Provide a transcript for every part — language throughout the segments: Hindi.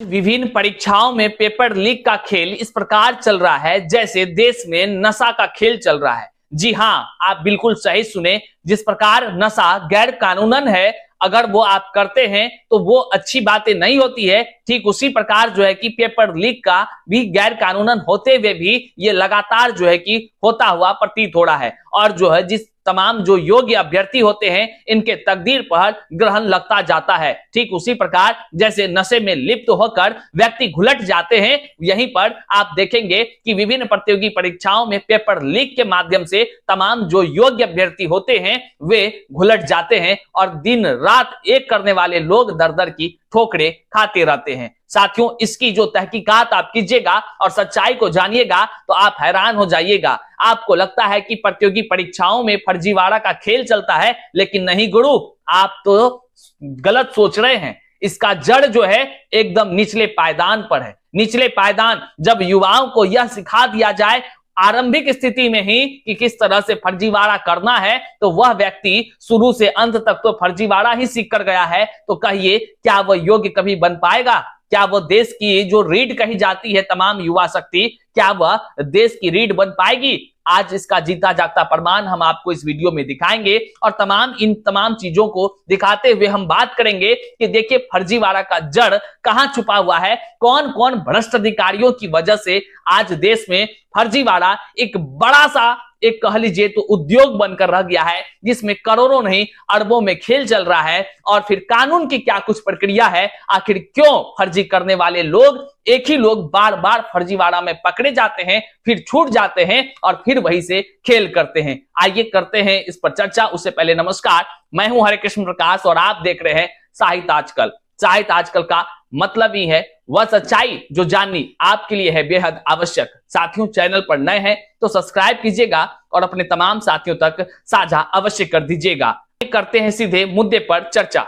विभिन्न परीक्षाओं में पेपर लीक का खेल इस प्रकार चल रहा है जैसे देश में नशा का खेल चल रहा है। जी हां, आप बिल्कुल सही सुने। जिस प्रकार नशा गैर कानूनन है, अगर वो आप करते हैं तो वो अच्छी बातें नहीं होती है, ठीक उसी प्रकार जो है कि पेपर लीक का भी गैर कानूनन होते हुए भी ये लगातार जो है कि होता हुआ प्रतीत हो रहा है। और जो है जिस तमाम जो योग्य अभ्यर्थी होते हैं इनके तकदीर पर ग्रहण लगता जाता है। ठीक उसी प्रकार जैसे नशे में लिप्त होकर व्यक्ति घुलट जाते हैं, यहीं पर आप देखेंगे कि विभिन्न प्रतियोगी परीक्षाओं में पेपर लीक के माध्यम से तमाम जो योग्य अभ्यर्थी होते हैं वे घुलट जाते हैं और दिन रात एक करने वाले लोग दर दर की ठोकरें खाते रहते हैं। साथियों, इसकी जो तहकीकात आप कीजिएगा और सच्चाई को जानिएगा तो आप हैरान हो जाइएगा। आपको लगता है कि प्रतियोगी परीक्षाओं में फर्जीवाड़ा का खेल चलता है, लेकिन नहीं गुरु, आप तो गलत सोच रहे हैं। इसका जड़ जो है एकदम निचले पायदान पर है। निचले पायदान, जब युवाओं को यह सिखा दिया जाए आरंभिक स्थिति में ही कि किस तरह से फर्जीवाड़ा करना है, तो वह व्यक्ति शुरू से अंत तक तो फर्जीवाड़ा ही सीख कर गया है, तो कहिए क्या वह योग्य कभी बन पाएगा? क्या वह देश की जो रीढ़ कही जाती है तमाम युवा शक्ति, क्या वह देश की रीढ़ बन पाएगी? आज इसका जीता जागता प्रमाण हम आपको इस वीडियो में दिखाएंगे और इन तमाम चीजों को दिखाते हुए हम बात करेंगे कि देखिए फर्जीवाड़ा का जड़ कहां छुपा हुआ है, कौन कौन भ्रष्ट अधिकारियों की वजह से आज देश में फर्जीवाड़ा एक बड़ा सा एक कह लीजिए तो उद्योग बनकर रह गया है, जिसमें करोड़ों नहीं अरबों में खेल चल रहा है। और फिर कानून की क्या कुछ प्रक्रिया है, आखिर क्यों फर्जी करने वाले लोग, एक ही लोग बार बार फर्जीवाड़ा में पकड़े जाते हैं, फिर छूट जाते हैं और फिर वही से खेल करते हैं। आइए करते हैं इस पर चर्चा। उससे पहले नमस्कार, मैं हूं हरे कृष्ण प्रकाश और आप देख रहे हैं साहित्य आजकल। साहित्य आजकल का मतलब ही है वह सच्चाई जो जाननी आपके लिए है बेहद आवश्यक। साथियों, चैनल पर नए हैं तो सब्सक्राइब कीजिएगा और अपने तमाम साथियों तक साझा अवश्य कर दीजिएगा। करते हैं सीधे मुद्दे पर चर्चा।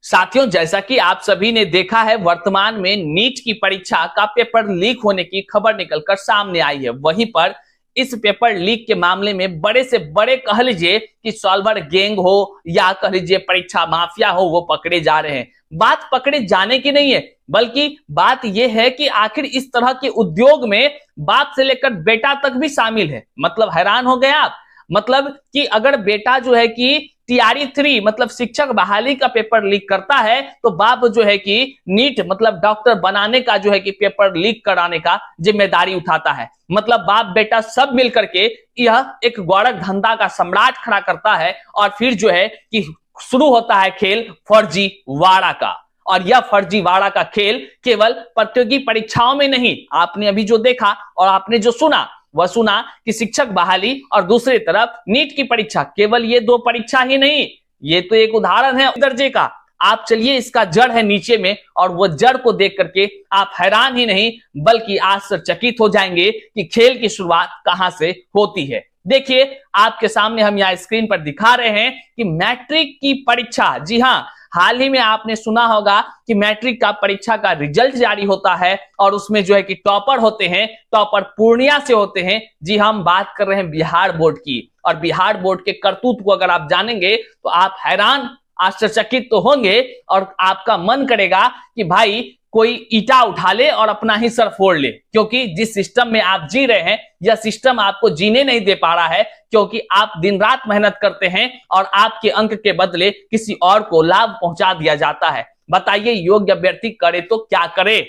साथियों, जैसा कि आप सभी ने देखा है, वर्तमान में नीट की परीक्षा का पेपर लीक होने की खबर निकलकर सामने आई है। वहीं पर इस पेपर लीक के मामले में बड़े से बड़े कह लीजिए कि सॉल्वर गैंग हो या कह लीजिए परीक्षा माफिया हो, वो पकड़े जा रहे हैं। बात पकड़े जाने की नहीं है, बल्कि बात यह है कि आखिर इस तरह के उद्योग में बाप से लेकर बेटा तक भी शामिल है। मतलब हैरान हो गए आप। मतलब कि अगर बेटा जो है कि टीआरई 3 मतलब शिक्षक बहाली का पेपर लीक करता है, तो बाप जो है कि नीट मतलब डॉक्टर बनाने का जो है कि पेपर लीक कराने का जिम्मेदारी उठाता है। मतलब बाप बेटा सब मिलकर के यह एक गौरक धंधा का सम्राट खड़ा करता है और फिर जो है कि शुरू होता है खेल फर्जीवाड़ा का। और यह फर्जीवाड़ा का खेल केवल प्रतियोगी परीक्षाओं में नहीं, आपने अभी जो देखा और आपने जो सुना वह सुना कि शिक्षक बहाली और दूसरी तरफ नीट की परीक्षा, केवल ये दो परीक्षा ही नहीं, ये तो एक उदाहरण है दर्जे का। आप चलिए, इसका जड़ है नीचे में और वो जड़ को देख करके आप हैरान ही नहीं बल्कि आश्चर्यचकित हो जाएंगे कि खेल की शुरुआत कहां से होती है। देखिए, आपके सामने हम यहाँ स्क्रीन पर दिखा रहे हैं कि मैट्रिक की परीक्षा, जी हाँ, हाल ही में आपने सुना होगा कि मैट्रिक का परीक्षा का रिजल्ट जारी होता है और उसमें जो है कि टॉपर होते हैं, टॉपर पूर्णिया से होते हैं। जी, हम बात कर रहे हैं बिहार बोर्ड की। और बिहार बोर्ड के करतूत को अगर आप जानेंगे तो आप हैरान आश्चर्यचकित तो होंगे और आपका मन करेगा कि भाई कोई ईटा उठा ले और अपना ही सर फोड़ ले, क्योंकि जिस सिस्टम में आप जी रहे हैं यह सिस्टम आपको जीने नहीं दे पा रहा है, क्योंकि आप दिन रात मेहनत करते हैं और आपके अंक के बदले किसी और को लाभ पहुंचा दिया जाता है। बताइए, योग्य अभ्यर्थी करे तो क्या करे?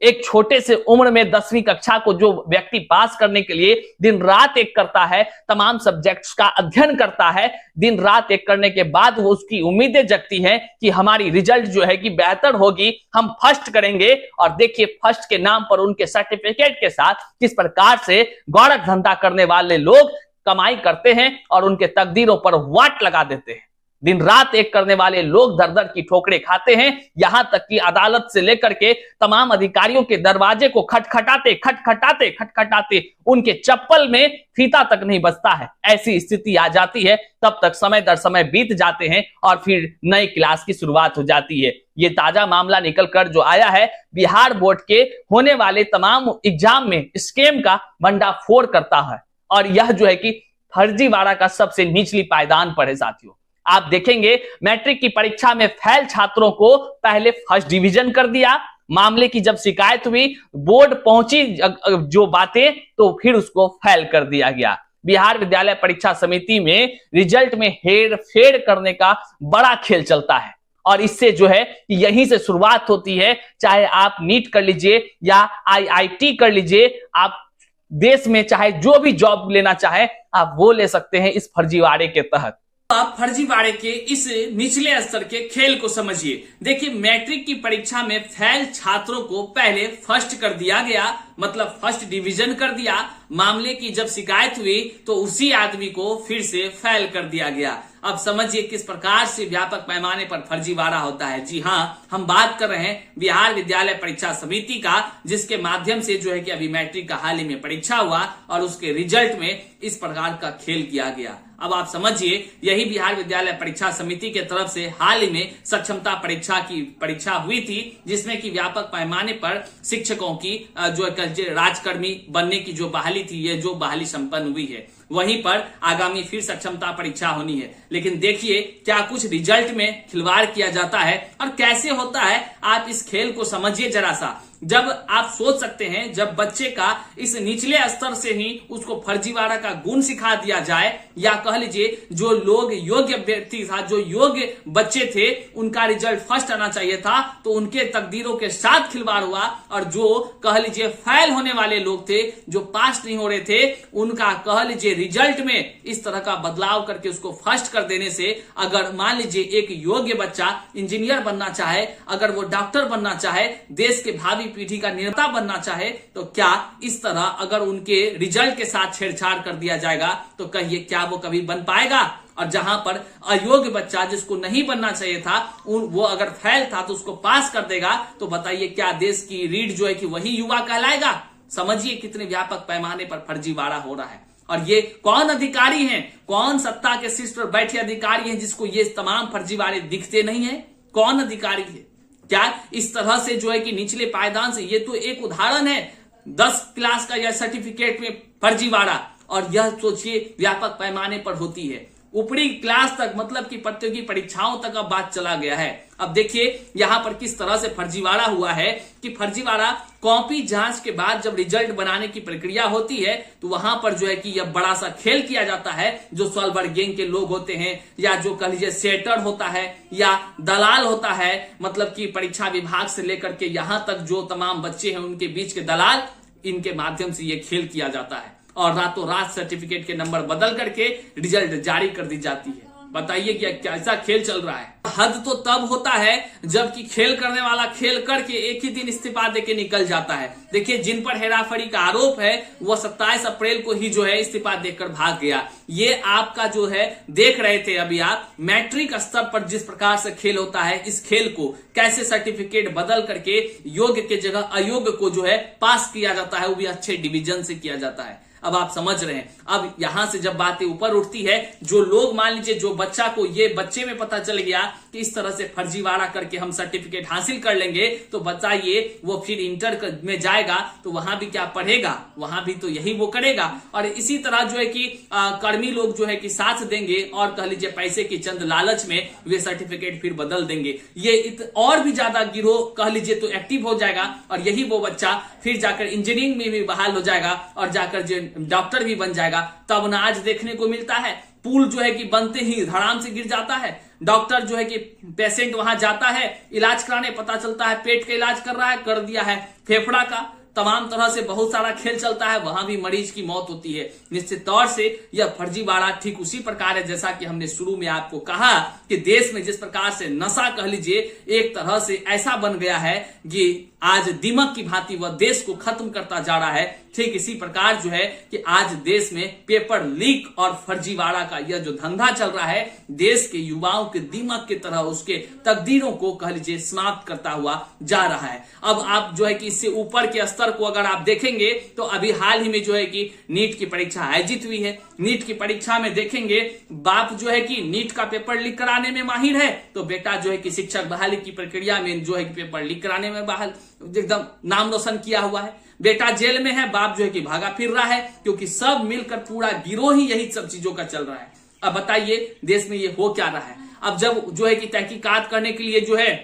एक छोटे से उम्र में 10वीं कक्षा को जो व्यक्ति पास करने के लिए दिन रात एक करता है, तमाम सब्जेक्ट्स का अध्ययन करता है, दिन रात एक करने के बाद वो उसकी उम्मीदें जगती हैं कि हमारी रिजल्ट जो है कि बेहतर होगी, हम फर्स्ट करेंगे। और देखिए, फर्स्ट के नाम पर उनके सर्टिफिकेट के साथ किस प्रकार से गौरक धंधा करने वाले लोग कमाई करते हैं और उनके तकदीरों पर वाट लगा देते हैं। दिन रात एक करने वाले लोग दर दर की ठोकरें खाते हैं, यहां तक कि अदालत से लेकर के तमाम अधिकारियों के दरवाजे को खटखटाते खटखटाते खटखटाते उनके चप्पल में फीता तक नहीं बचता है। ऐसी स्थिति आ जाती है, तब तक समय दर समय बीत जाते हैं और फिर नई क्लास की शुरुआत हो जाती है। ये ताजा मामला निकल कर जो आया है, बिहार बोर्ड के होने वाले तमाम एग्जाम में स्कैम का भंडाफोड़ करता है और यह जो है कि फर्जीवाड़ा का सबसे निचली पायदान पर है। साथियों, आप देखेंगे मैट्रिक की परीक्षा में फेल छात्रों को पहले फर्स्ट डिवीजन कर दिया मामले की जब शिकायत हुई, बोर्ड पहुंची जो बातें, तो फिर उसको फेल कर दिया गया। बिहार विद्यालय परीक्षा समिति में रिजल्ट में हेर फेर करने का बड़ा खेल चलता है और इससे जो है यहीं से शुरुआत होती है। चाहे आप नीट कर लीजिए या आईआईटी कर लीजिए, आप देश में चाहे जो भी जॉब लेना चाहे आप वो ले सकते हैं इस फर्जीवाड़े के तहत। आप फर्जीवाड़े के इस निचले स्तर के खेल को समझिए। देखिए, मैट्रिक की परीक्षा में फेल छात्रों को पहले फर्स्ट कर दिया गया, मतलब फर्स्ट डिवीजन कर दिया। मामले की जब शिकायत हुई तो उसी आदमी को फिर से फेल कर दिया गया। अब समझिए किस प्रकार से व्यापक पैमाने पर फर्जीवाड़ा होता है। जी हाँ, हम बात कर रहे हैं बिहार विद्यालय परीक्षा समिति का, जिसके माध्यम से जो है कि अभी मैट्रिक का हाल ही में परीक्षा हुआ और उसके रिजल्ट में इस प्रकार का खेल किया गया। अब आप समझिए, यही बिहार विद्यालय परीक्षा समिति के तरफ से हाल ही में सक्षमता परीक्षा की परीक्षा हुई थी, जिसमें कि व्यापक पैमाने पर शिक्षकों की जो राजकर्मी बनने की जो बहाली थी, ये जो बहाली संपन्न हुई है। वहीं पर आगामी फिर सक्षमता परीक्षा होनी है। लेकिन देखिए क्या कुछ रिजल्ट में खिलवाड़ किया जाता है और कैसे होता है। आप इस खेल को समझिए जरा सा। जब आप सोच सकते हैं, जब बच्चे का इस निचले स्तर से ही उसको फर्जीवाड़ा का गुण सिखा दिया जाए, या कह लीजिए जो लोग योग्य व्यक्ति था, जो योग्य बच्चे थे, उनका रिजल्ट फर्स्ट आना चाहिए था, तो उनके तकदीरों के साथ खिलवाड़ हुआ और जो कह लीजिए फेल होने वाले लोग थे, जो पास नहीं हो रहे थे, उनका कह लीजिए रिजल्ट में इस तरह का बदलाव करके उसको फर्स्ट कर देने से, अगर मान लीजिए एक योग्य बच्चा इंजीनियर बनना चाहे, अगर वो डॉक्टर बनना चाहे, देश के भावी पीढ़ी का निर्माता बनना चाहे, तो क्या इस तरह अगर उनके रिजल्ट के साथ छेड़छाड़ कर दिया जाएगा तो कहिए क्या वो कभी बन पाएगा? और जहां पर अयोग्य बच्चा जिसको नहीं बनना चाहिए था, वो अगर फेल था तो उसको पास कर देगा, तो बताइए क्या देश की रीढ़ जो है कि वही युवा कहलाएगा? समझिए कितने व्यापक पैमाने पर फर्जीवाड़ा हो रहा है। और ये कौन अधिकारी हैं, कौन सत्ता के शीर्ष पर बैठे अधिकारी हैं जिसको ये तमाम फर्जीवाड़े दिखते नहीं है? कौन अधिकारी है? क्या इस तरह से जो है कि निचले पायदान से, ये तो एक उदाहरण है 10 क्लास का या सर्टिफिकेट में फर्जीवाड़ा, और यह सोचिए व्यापक पैमाने पर होती है। ऊपरी क्लास तक, मतलब कि प्रतियोगी परीक्षाओं तक अब बात चला गया है। अब देखिए यहां पर किस तरह से फर्जीवाड़ा हुआ है कि फर्जीवाड़ा कॉपी जांच के बाद जब रिजल्ट बनाने की प्रक्रिया होती है तो वहां पर जो है कि यह बड़ा सा खेल किया जाता है। जो सॉल्वर गैंग के लोग होते हैं, या जो कह लीजिए सेटर होता है, या दलाल होता है, मतलब कि परीक्षा विभाग से लेकर के यहां तक जो तमाम बच्चे हैं उनके बीच के दलाल, इनके माध्यम से यह खेल किया जाता है और रातों रात सर्टिफिकेट के नंबर बदल करके रिजल्ट जारी कर दी जाती है। बताइए क्या कैसा खेल चल रहा है। हद तो तब होता है जबकि खेल करने वाला खेल करके एक ही दिन इस्तीफा देके निकल जाता है। देखिए जिन पर हेराफेरी का आरोप है वो 27 अप्रैल को ही जो है इस्तीफा देकर भाग गया। ये आपका जो है देख रहे थे अभी आप, मैट्रिक स्तर पर जिस प्रकार से खेल होता है, इस खेल को कैसे सर्टिफिकेट बदल करके योग्य के जगह अयोग्य को जो है पास किया जाता है, वो भी अच्छे डिवीजन से किया जाता है। अब आप समझ रहे हैं। अब यहां से जब बातें ऊपर उठती है, जो लोग मान लीजिए जो बच्चा को ये बच्चे में पता चल गया कि इस तरह से फर्जीवाड़ा करके हम सर्टिफिकेट हासिल कर लेंगे, तो बताइए वो फिर इंटर में जाएगा तो वहां भी क्या पढ़ेगा, वहां भी तो यही वो करेगा। और इसी तरह जो है कि कर्मी लोग जो है कि साथ देंगे और कह लीजिए पैसे की चंद लालच में वे सर्टिफिकेट फिर बदल देंगे। ये और भी ज्यादा गिरोह कह लीजिए तो एक्टिव हो जाएगा और यही वो बच्चा फिर जाकर इंजीनियरिंग में भी बहाल हो जाएगा और जाकर जो डॉक्टर भी बन जाएगा। तब ना आज देखने को मिलता है पुल जो है कि बनते ही धड़ाम से गिर जाता है, डॉक्टर जो है कि पेशेंट वहां जाता है इलाज कराने, पता चलता है पेट का इलाज कर रहा है, कर दिया है फेफड़ा का। तमाम तरह से बहुत सारा खेल चलता है, वहां भी मरीज की मौत होती है। निश्चित तौर से यह फर्जीवाड़ा ठीक उसी प्रकार है जैसा कि हमने शुरू में आपको कहा कि देश में जिस प्रकार से नशा कह लीजिए एक तरह से ऐसा बन गया है कि आज दीमक की भांति वह देश को खत्म करता जा रहा है। ठीक इसी प्रकार जो है कि आज देश में पेपर लीक और फर्जीवाड़ा का यह जो धंधा चल रहा है, देश के युवाओं के दीमक की तरह उसके तकदीरों को कह लीजिए समाप्त करता हुआ जा रहा है। अब आप जो है कि इससे ऊपर के स्तर को अगर आप देखेंगे तो अभी हाल ही में जो है कि नीट की परीक्षा आयोजित हुई है। नीट की परीक्षा में देखेंगे बाप जो है कि नीट का पेपर लीक कराने में माहिर है, तो बेटा जो है कि शिक्षक बहाली की प्रक्रिया में जो है कि पेपर लीक कराने में बहाल एकदम नाम रोशन किया हुआ है। बेटा जेल में है, बाप जो है कि भागा फिर रहा है, क्योंकि सब मिलकर पूरा गिरोह ही यही सब चीजों का चल रहा है। अब बताइए देश में ये हो क्या रहा है। अब जब जो है कि तहकीकात करने के लिए जो है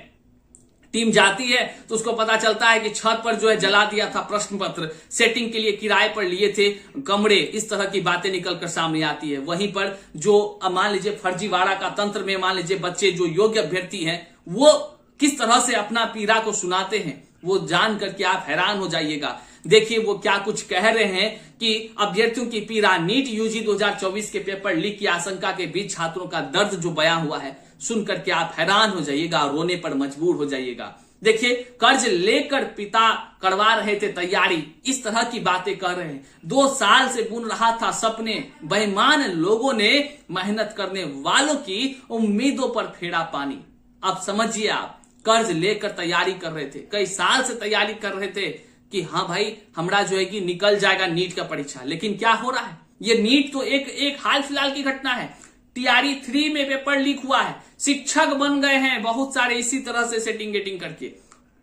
टीम जाती है तो उसको पता चलता है कि छत पर जो है जला दिया था प्रश्न पत्र, सेटिंग के लिए किराए पर लिए थे कमरे, इस तरह की बातें निकलकर सामने आती है। वहीं पर जो मान लीजिए फर्जीवाड़ा का तंत्र में मान लीजिए बच्चे जो योग्य अभ्यर्थी हैं वो किस तरह से अपना पीड़ा को सुनाते हैं, वो जान करके आप हैरान हो जाइएगा। देखिए वो क्या कुछ कह रहे हैं कि अभ्यर्थियों की पीड़ा, नीट यूजी 2024 के पेपर लीक की आशंका के बीच छात्रों का दर्द जो बयां हुआ है, सुनकर के आप हैरान हो जाइएगा, रोने पर मजबूर हो जाइएगा। देखिए कर्ज लेकर पिता करवा रहे थे तैयारी, इस तरह की बातें कर रहे हैं। 2 साल से बुन रहा था सपने, बेईमान लोगों ने मेहनत करने वालों की उम्मीदों पर फेरा पानी। अब समझिए आप, कर्ज लेकर तैयारी कर रहे थे, कई साल से तैयारी कर रहे थे कि हाँ भाई हमरा जो है कि निकल जाएगा नीट का परीक्षा, लेकिन क्या हो रहा है, ये नीट तो एक हाल फिलहाल की घटना है। टीआरई 3 में पेपर लीक हुआ है, शिक्षक बन गए हैं बहुत सारे इसी तरह से सेटिंग गेटिंग करके।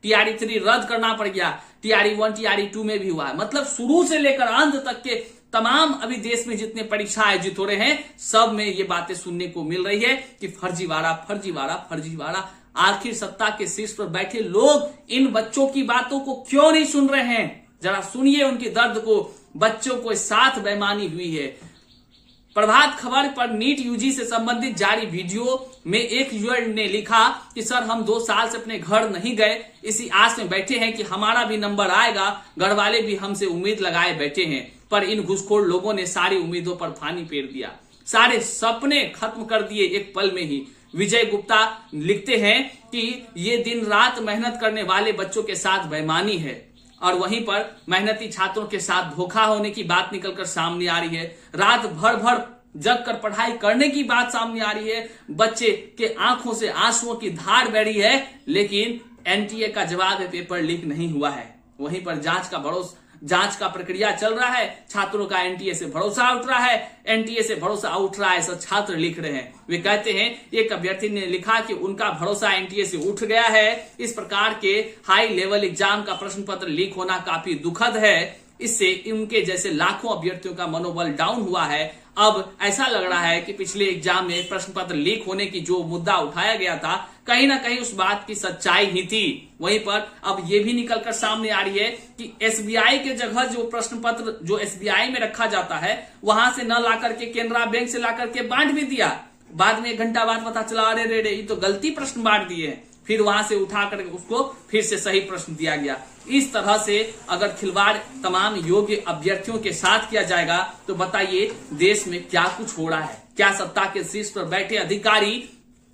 टीआरई 3 रद्द करना पड़ गया, टीआरई 1 टीआरई 2 में भी हुआ है। मतलब शुरू से लेकर अंत तक के तमाम अभी देश में जितने परीक्षा आयोजित हो रहे हैं सब में ये बातें सुनने को मिल रही है कि फर्जीवाड़ा फर्जीवाड़ा फर्जीवाड़ा। आखिर सत्ता के शीर्ष पर बैठे लोग इन बच्चों की बातों को क्यों नहीं सुन रहे हैं? जरा सुनिए उनके दर्द को। बच्चों को साथ बेईमानी हुई है। प्रभात खबर पर नीट यूजी से संबंधित जारी वीडियो में एक यूजर ने लिखा कि सर हम 2 साल से अपने घर नहीं गए, इसी आस में बैठे हैं कि हमारा भी नंबर आएगा, घर वाले भी हमसे उम्मीद लगाए बैठे हैं, पर इन घुसखोर लोगों ने सारी उम्मीदों पर पानी फेर दिया, सारे सपने खत्म कर दिए एक पल में ही। विजय गुप्ता लिखते हैं कि ये दिन रात मेहनत करने वाले बच्चों के साथ बेईमानी है और वहीं पर मेहनती छात्रों के साथ धोखा होने की बात निकलकर सामने आ रही है। रात भर जग कर पढ़ाई करने की बात सामने आ रही है। बच्चे के आंखों से आंसुओं की धार बह रही है, लेकिन एनटीए का जवाब है पेपर लीक नहीं हुआ है। वहीं पर जांच का प्रक्रिया चल रहा है, छात्रों का एनटीए से भरोसा उठ रहा है, एनटीए से भरोसा उठ रहा है, ऐसा छात्र लिख रहे हैं। वे कहते हैं, एक अभ्यर्थी ने लिखा कि उनका भरोसा एनटीए से उठ गया है। इस प्रकार के हाई लेवल एग्जाम का प्रश्न पत्र लीक होना काफी दुखद है। इससे उनके जैसे लाखों अभ्यर्थियों का मनोबल डाउन हुआ है। अब ऐसा लग रहा है कि पिछले एग्जाम में प्रश्न पत्र लीक होने की जो मुद्दा उठाया गया था, कहीं ना कहीं उस बात की सच्चाई ही थी। वहीं पर अब ये भी निकलकर सामने आ रही है कि एसबीआई के जगह जो प्रश्न पत्र जो एसबीआई में रखा जाता है, वहां से न लाकर के केनरा बैंक से लाकर के बांट भी दिया। बाद में 1 घंटा बाद पता चला, अरे रे ये तो गलती प्रश्न बांट दिए। फिर वहां से उठा करके उसको फिर से सही प्रश्न दिया गया। इस तरह से अगर खिलवाड़ तमाम योग्य अभ्यर्थियों के साथ किया जाएगा तो बताइए देश में क्या कुछ हो रहा है। क्या सत्ता के शीर्ष पर बैठे अधिकारी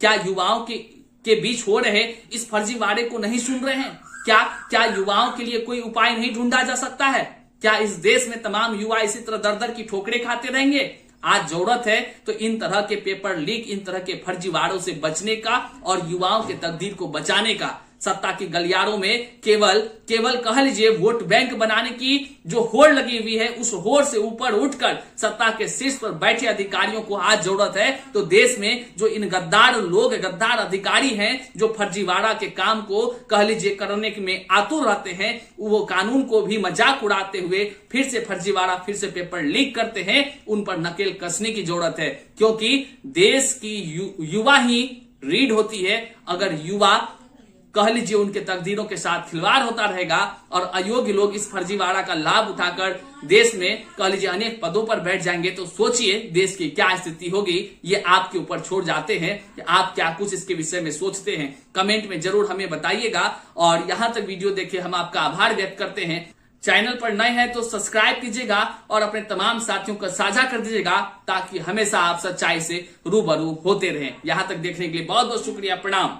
क्या युवाओं के बीच हो रहे इस फर्जीवाड़े को नहीं सुन रहे हैं? क्या युवाओं के लिए कोई उपाय नहीं ढूंढा जा सकता है? क्या इस देश में तमाम युवा इसी तरह दर दर की ठोकरें खाते रहेंगे? आज जरूरत है तो इन तरह के पेपर लीक, इन तरह के फर्जीवाड़ों से बचने का और युवाओं के तकदीर को बचाने का। सत्ता के गलियारों में केवल कह लीजिए वोट बैंक बनाने की जो होड़ लगी हुई है, उस होड़ से ऊपर उठकर सत्ता के शीर्ष पर बैठे अधिकारियों को आज जरूरत है तो देश में जो इन गद्दार अधिकारी हैं, जो फर्जीवाड़ा के काम को कह लीजिए करने में आतुर रहते हैं, वो कानून को भी मजाक उड़ाते हुए फिर से फर्जीवाड़ा, फिर से पेपर लीक करते हैं, उन पर नकेल कसने की जरूरत है। क्योंकि देश की युवा ही रीढ़ होती है। अगर युवा कह लीजिए उनके तकदीरों के साथ खिलवाड़ होता रहेगा और अयोग्य लोग इस फर्जीवाड़ा का लाभ उठाकर देश में कह लीजिए अनेक पदों पर बैठ जाएंगे, तो सोचिए देश की क्या स्थिति होगी। ये आपके ऊपर छोड़ जाते हैं कि आप क्या कुछ इसके विषय में सोचते हैं। कमेंट में जरूर हमें बताइएगा और यहां तक वीडियो देखे हम आपका आभार व्यक्त करते हैं। चैनल पर नए हैं तो सब्सक्राइब कीजिएगा और अपने तमाम साथियों को साझा कर दीजिएगा ताकि हमेशा आप सच्चाई से रूबरू होते रहें। यहां तक देखने के लिए बहुत बहुत शुक्रिया। प्रणाम।